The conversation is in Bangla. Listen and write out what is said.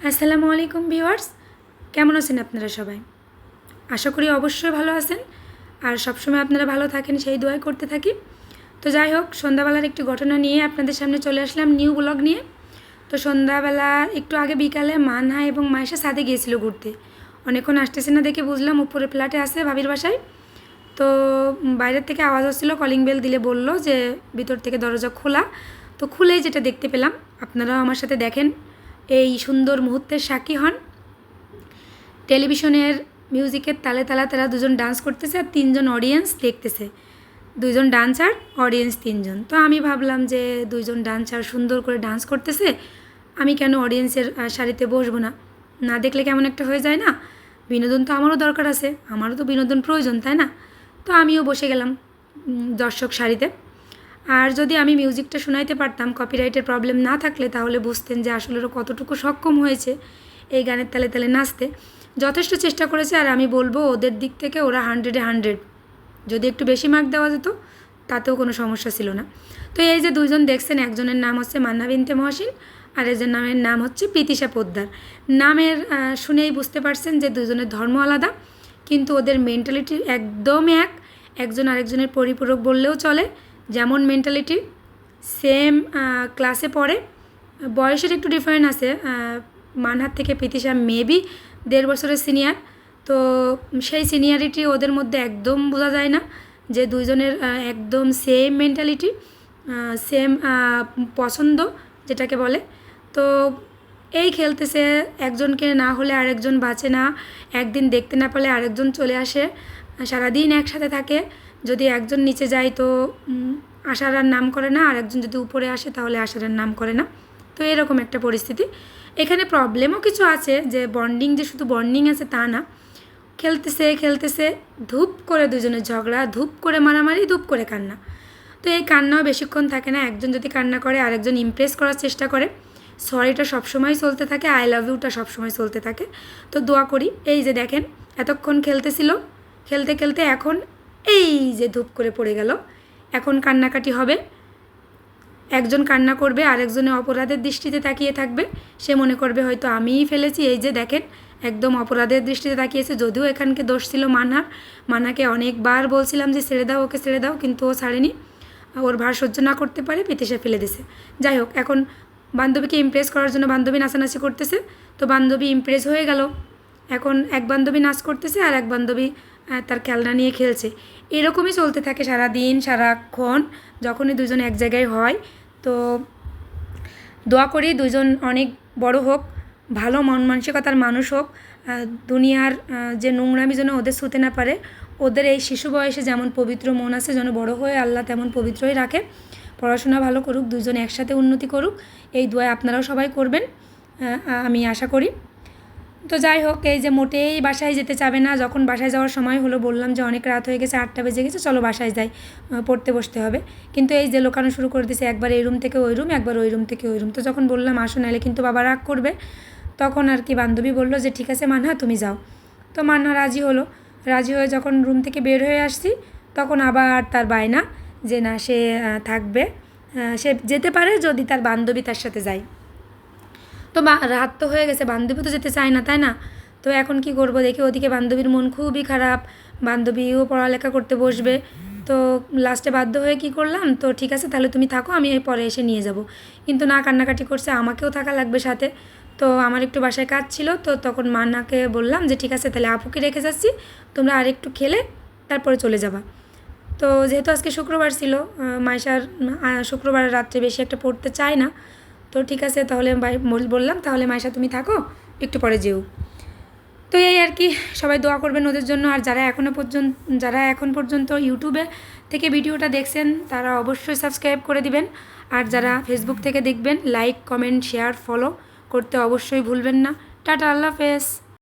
আসসালামু আলাইকুম ভিউয়ার্স, কেমন আছেন আপনারা সবাই? আশা করি অবশ্যই ভালো আছেন আর সবসময় আপনারা ভালো থাকেন সেই দোয়াই করতে থাকি। তো যাই হোক, সন্ধ্যাবেলার একটি ঘটনা নিয়ে আপনাদের সামনে চলে আসলাম নিউ ব্লগ নিয়ে। তো সন্ধ্যাবেলা একটু আগে বিকালে মানহা এবং মায়েশা ছাদে গিয়েছিল ঘুরতে। অনেকক্ষণ আসতেছে না দেখে বুঝলাম উপরে ফ্ল্যাটে আছে ভাবির বাসায়। তো বাইরের থেকে আওয়াজ হচ্ছিলো, কলিং বেল দিলে বলল যে ভিতর থেকে দরজা খোলা। তো খুলেই যেটা দেখতে পেলাম, আপনারাও আমার সাথে দেখেন, এই সুন্দর মুহূর্তের সাক্ষী হন। টেলিভিশনের মিউজিকের তালে তালা তারা দুজন ডান্স করতেছে আর তিনজন অডিয়েন্স দেখতেছে। দুইজন ডান্সার, অডিয়েন্স তিনজন। তো আমি ভাবলাম যে দুইজন ডান্সার সুন্দর করে ডান্স করতেছে, আমি কেন অডিয়েন্সের সারিতে বসবো না? না দেখলে কেমন একটা হয়ে যায় না? বিনোদন তো আমারও দরকার আছে, আমারও তো বিনোদন প্রয়োজন, তাই না? তো আমিও বসে গেলাম দর্শক সারিতে। আর যদি আমি মিউজিকটা শোনাইতে পারতাম, কপিরাইটের প্রবলেম না থাকলে, তাহলে বুঝতেন যে আসলে ওরা কতটুকু সক্ষম হয়েছে এই গানের তালে তালে নাচতে। যথেষ্ট চেষ্টা করেছে আর আমি বলবো ওদের দিক থেকে ওরা 100-এ 100। যদি একটু বেশি মার্ক দেওয়া যেত তাতেও কোনো সমস্যা ছিল না। তো এই যে দুইজন দেখছেন, একজনের নাম হচ্ছে মান্না বিনতে মহসিন আর একজনের নামের নাম হচ্ছে প্রীতিশা পোদ্দার। নামের শুনেই বুঝতে পারছেন যে দুজনের ধর্ম আলাদা, কিন্তু ওদের মেন্টালিটি একদম এক। একজন আরেকজনের পরিপূরক বললেও চলে। যেমন মেন্টালিটি, সেম ক্লাসে পড়ে, বয়সের একটু ডিফারেন্ট আছে। মানহার থেকে প্রীতিশা মেবি 1.5 বছরের সিনিয়র। তো সেই সিনিয়রিটি ওদের মধ্যে একদম বোঝা যায় না যে দুইজনের একদম সেম মেন্টালিটি, সেম পছন্দ যেটাকে বলে। তো এই খেলতেছে, একজনকে না হলে আরেকজন বাঁচে না, একদিন দেখতে না পেলে আরেকজন চলে আসে, সারাদিন একসাথে থাকে। যদি একজন নিচে যায় তো আসার আর নাম করে না, আর একজন যদি উপরে আসে তাহলে আসার আর নাম করে না। তো এরকম একটা পরিস্থিতি। এখানে প্রবলেমও কিছু আছে, যে বন্ডিং যে শুধু বন্ডিং আছে তা না। খেলতেছে খেলতেছে ধূপ করে দুজনের ঝগড়া, ধূপ করে মারামারি, ধূপ করে কান্না। তো এই কান্নাও বেশিক্ষণ থাকে না। একজন যদি কান্না করে আরেকজন ইমপ্রেস করার চেষ্টা করে। সরিটা সবসময় চলতে থাকে, আই লাভ ইউটা সবসময় চলতে থাকে। তো দোয়া করি। এই যে দেখেন, এতক্ষণ খেলতেছিল, খেলতে খেলতে এখন এই যে ধূপ করে পড়ে গেল। এখন কান্নাকাটি হবে, একজন কান্না করবে, আরেকজনে অপরাধের দৃষ্টিতে তাকিয়ে থাকবে। সে মনে করবে হয়তো আমিই ফেলেছি। এই যে দেখেন, একদম অপরাধের দৃষ্টিতে তাকিয়েছে। যদিও এখানকে দোষ ছিল মানহার। মানহাকে অনেকবার বলছিলাম যে ছেড়ে দাও, ওকে ছেড়ে দাও, কিন্তু ও ছাড়েনি। ওর ভার সহ্য না করতে পারে প্রীতিশা ফেলে দিছে। যাই হোক, এখন বান্ধবীকে ইমপ্রেস করার জন্য বান্ধবী নাচানাচি করতেছে। তো বান্ধবী ইমপ্রেস হয়ে গেল। এখন এক বান্ধবী নাচ করতেছে আর এক বান্ধবী তার খেলনা নিয়ে খেলছে। এরকমই চলতে থাকে সারাদিন সারাক্ষণ, যখনই দুজন এক জায়গায় হয়। তো দোয়া করি দুজন অনেক বড় হোক, ভালো মন মানসিকতার মানুষ হোক। দুনিয়ার যে নোংরামি যেন ওদের ছুঁতে না পারে। ওদের এই শিশু বয়সে যেমন পবিত্র মন আছে, যেন বড় হয়ে আল্লাহ তেমন পবিত্রই রাখে। পড়াশোনা ভালো করুক, দুজন একসাথে উন্নতি করুক, এই দোয়া আপনারাও সবাই করবেন, আমি আশা করি। তো যাই হোক, এই যে মোটেই বাসায় যেতে চাবে না। যখন বাসায় যাওয়ার সময় হলো বললাম যে অনেক রাত হয়ে গেছে, 8টা বেজে গেছে, চলো বাসায় যাই, পড়তে বসতে হবে। কিন্তু এই যে লোকানো শুরু করে দিয়েছে, একবার এই রুম থেকে ওই রুম, একবার ওই রুম থেকে ওই রুম। তো যখন বললাম আসো, নাহলে কিন্তু বাবা রাগ করবে, তখন আর কি বান্ধবী বললো যে ঠিক আছে মানহা তুমি যাও। তো মানহা রাজি হলো। রাজি হয়ে যখন রুম থেকে বের হয়ে আসছি, তখন আবার তার বায়না যে না, সে থাকবে, সে যেতে পারে যদি তার বান্ধবী তার সাথে যায়। তো রাত তো হয়ে গেছে, বান্ধবী তো যেতে চায় না, তাই না? তো এখন কি করব দেখি, ওদিকে বান্ধবীর মন খুবই খারাপ, বান্ধবীও পড়ালেখা করতে বসবে। তো লাস্টে বাধ্য হয়ে কি করলাম, তো ঠিক আছে তাহলে তুমি থাকো, আমি পরে এসে নিয়ে যাব। কিন্তু না, কান্নাকাটি করছে, আমাকেও থাকা লাগবে সাথে। তো আমার একটু বাসায় কাজ ছিল, তো তখন মানাকে বললাম যে ঠিক আছে তাহলে আপুকে রেখে যাচ্ছি, তোমরা আরেকটু খেলে তারপরে চলে যাবা। তো যেহেতু আজকে শুক্রবার ছিল, মাইশার শুক্রবারের রাত্রে বেশি একটা পড়তে চায় না। তো ঠিক আছে তাহলে বললাম তাহলে মাইশা তুমি থাকো, একটু পরে যেও। তো এই আর কি, সবাই দোয়া করবেন ওদের জন্য। আর যারা এখন পর্যন্ত ইউটিউবে থেকে ভিডিওটা দেখছেন তারা অবশ্যই সাবস্ক্রাইব করে দিবেন। আর যারা ফেসবুক থেকে দেখবেন, লাইক কমেন্ট শেয়ার ফলো করতে অবশ্যই ভুলবেন না। টাটা, আল্লাহ হাফেজ।